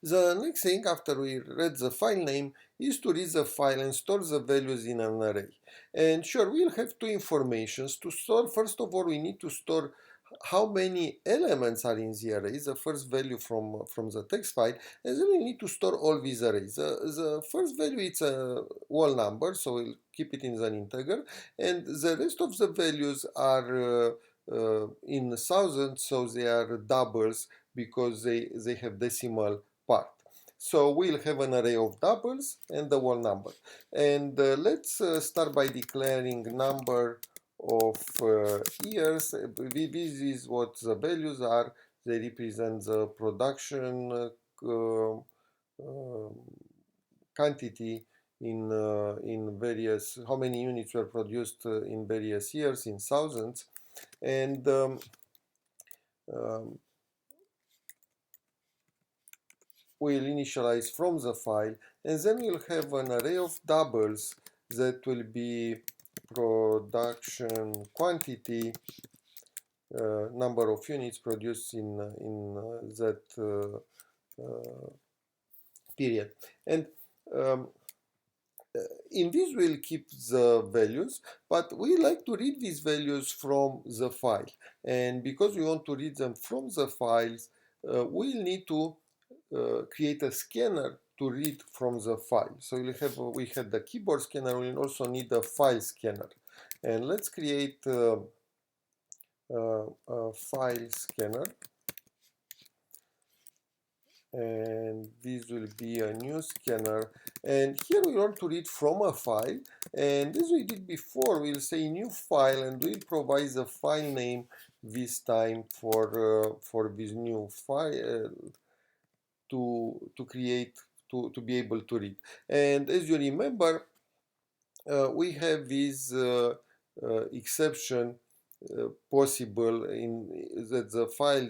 The next thing after we read the file name is to read the file and store the values in an array. And sure, we'll have two informations to store. First of all, we need to store how many elements are in the array, the first value from the text file, and then we need to store all these arrays. The first value is a whole number, so we'll keep it in an integer, and the rest of the values are in thousands, so they are doubles because they have decimal part. So we'll have an array of doubles and the whole number. And let's start by declaring number of years. This is what the values are. They represent the production quantity in various, how many units were produced in various years, in thousands. And um, we'll initialize from the file, and then we'll have an array of doubles that will be production quantity, number of units produced in that period. And um, in this we'll keep the values, but we like to read these values from the file. And because we want to read them from the files, we'll need to create a scanner to read from the file. So we had the keyboard scanner, we'll also need a file scanner. And let's create a file scanner. And this will be a new scanner, and here we want to read from a file, and as we did before, we'll say new file, and we'll provide the file name this time for this new file to create to be able to read. And as you remember, we have this exception possible in that the file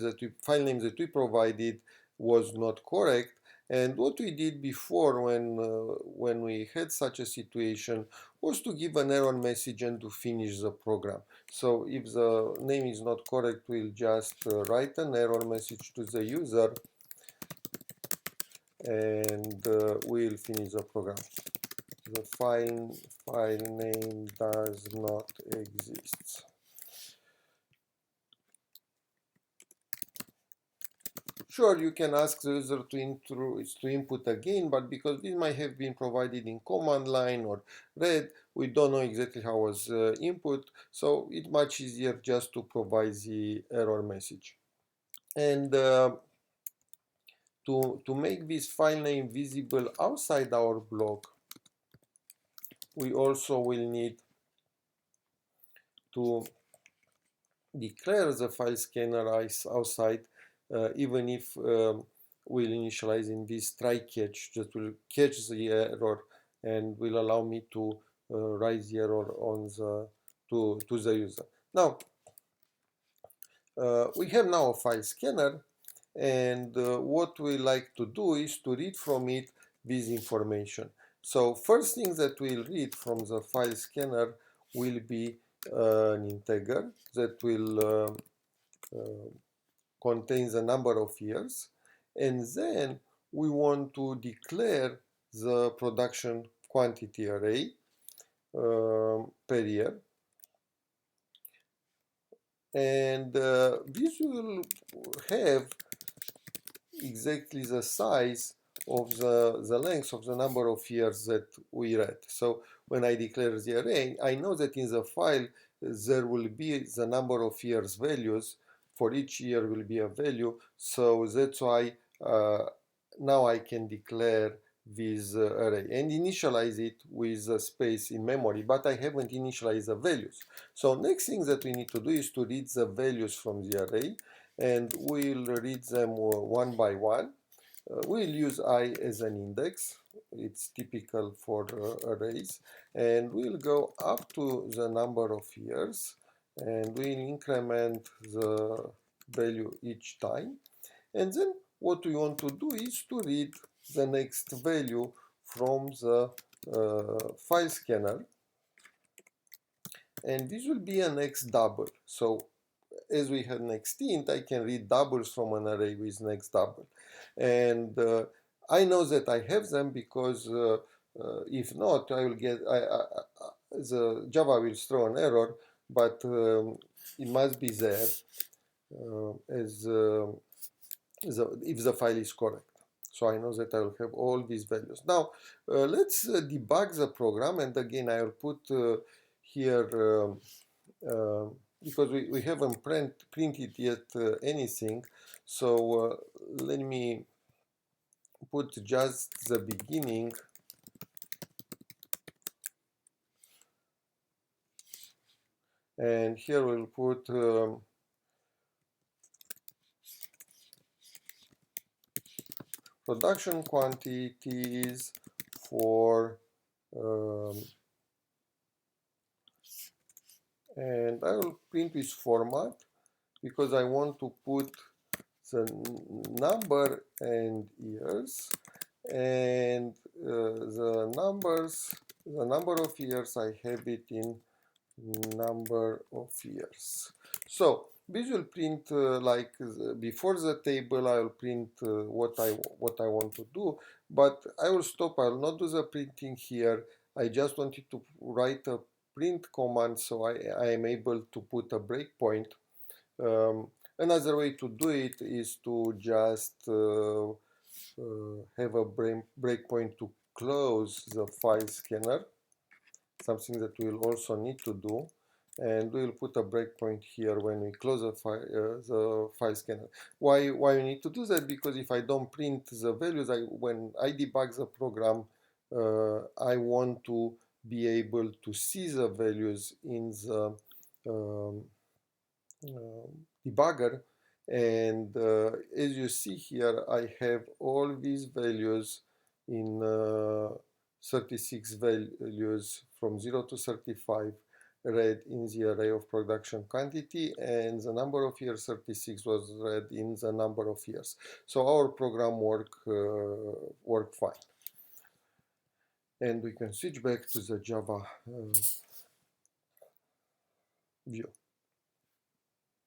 name that we provided was not correct. And what we did before when we had such a situation was to give an error message and to finish the program. So if the name is not correct, we'll just write an error message to the user, and we'll finish the program. The file name does not exist. Sure, you can ask the user to input again, but because this might have been provided in command line or read, we don't know exactly how was input, so it's much easier just to provide the error message. And to make this file name visible outside our block, we also will need to declare the file scanner outside, even if we'll initialize in this try catch that will catch the error and will allow me to write the error on to the user. Now we have now a file scanner, and what we like to do is to read from it this information. So first thing that we'll read from the file scanner will be an integer that will contains a number of years, and then we want to declare the production quantity array per year, and this will have exactly the size of the length of the number of years that we read. So when I declare the array, I know that in the file there will be the number of years values. For each year will be a value, so that's why now I can declare this array and initialize it with a space in memory, but I haven't initialized the values. So next thing that we need to do is to read the values from the array, and we'll read them one by one. We'll use I as an index. It's typical for arrays, and we'll go up to the number of years, and we'll increment the value each time. And then what we want to do is to read the next value from the file scanner, and this will be an X double. So as we had next int, I can read doubles from an array with next double. And I know that I have them because if not, I will get, the Java will throw an error, but it must be there if the file is correct. So I know that I will have all these values. Now let's debug the program, and again I will put here because we haven't printed yet anything, so let me put just the beginning, and here we'll put production quantities for and I will print with format because I want to put the number and years, and the number of years, I have it in number of years. So this will print like before the table. I will print what I want to do, but I will stop. I will not do the printing here. I just wanted to write a print command so I am able to put a breakpoint. Another way to do it is to just have a breakpoint to close the file scanner, something that we'll also need to do, and we'll put a breakpoint here when we close the file scanner. Why we need to do that? Because if I don't print the values, when I debug the program, I want to be able to see the values in the um, debugger, and as you see here, I have all these values in 36 values from 0 to 35 read in the array of production quantity, and the number of years 36 was read in the number of years. So our program worked fine. And we can switch back to the Java view.